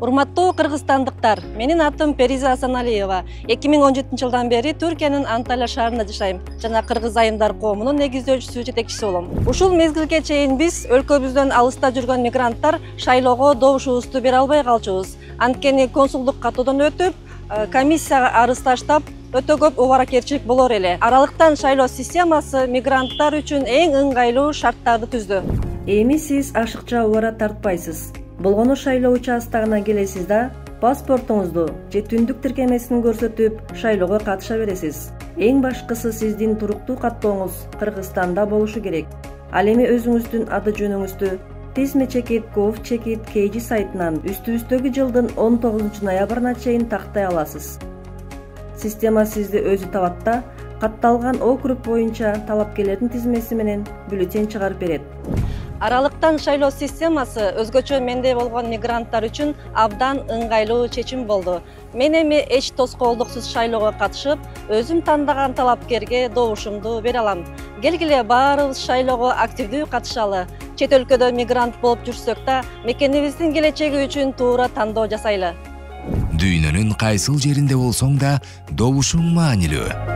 Урматтуу кыргызстандыктар, менин атым Периза Асаналиева. 2017 жылдан бери Түркиянын Анталия шаарында жашайм жана кыргыз айымдар коомунун негиздөөчүсү жетекчиси болом. Ушул мезгилге чейин биз өлкөбүздөн алыста жүргөн мигранттар шайлоого добушубузду бере албай калчубуз. Анткени консулдук катуудон өтүп, комиссияга арыз таштап, өтө көп убаракерчилик болор эле. Аралыктан шайлоо системасы мигранттар үчүн эң ыңгайлуу шарттарды түздү. Эми сиз ашыкча убара тартпайсыз. Болгону шайлоо участогуна келесиз да, паспортуңузду же түндүк тиркемесин көрсөтүп, шайлоого катыша бересиз. Эң башкысы сиздин туруктуу каттооңуз Кыргызстанда болушу керек. Ал эми өзүңүздүн аты жөнүңүздү Tizme-Gov.Chekit KG сайтынан үстүбүздөгү жылдын 19 ноябрына чейин тактай аласыз. Система сизди өзү табат да, катталган округ боюнча талапкерлердин тизмеси менен бюллетень чыгарып берет. Аралыктан шайлоо системасы өзгөчө мендей болгон мигранттар үчүн абдан ыңгайлуу чечим болду. Мен эми эч тоскоолдуксуз шайлоого катышып, өзүм тандаган талапкерге добушумду бере алам. Келгиле баарыбыз шайлоого активдүү катышалы. Чет өлкөдө мигрант болуп жүрсөк да, мекенибиздин келечеги үчүн туура тандоо жасайлы. Дүйнөнүн кайсыл жеринде болсоң да, добушуң маанилүү.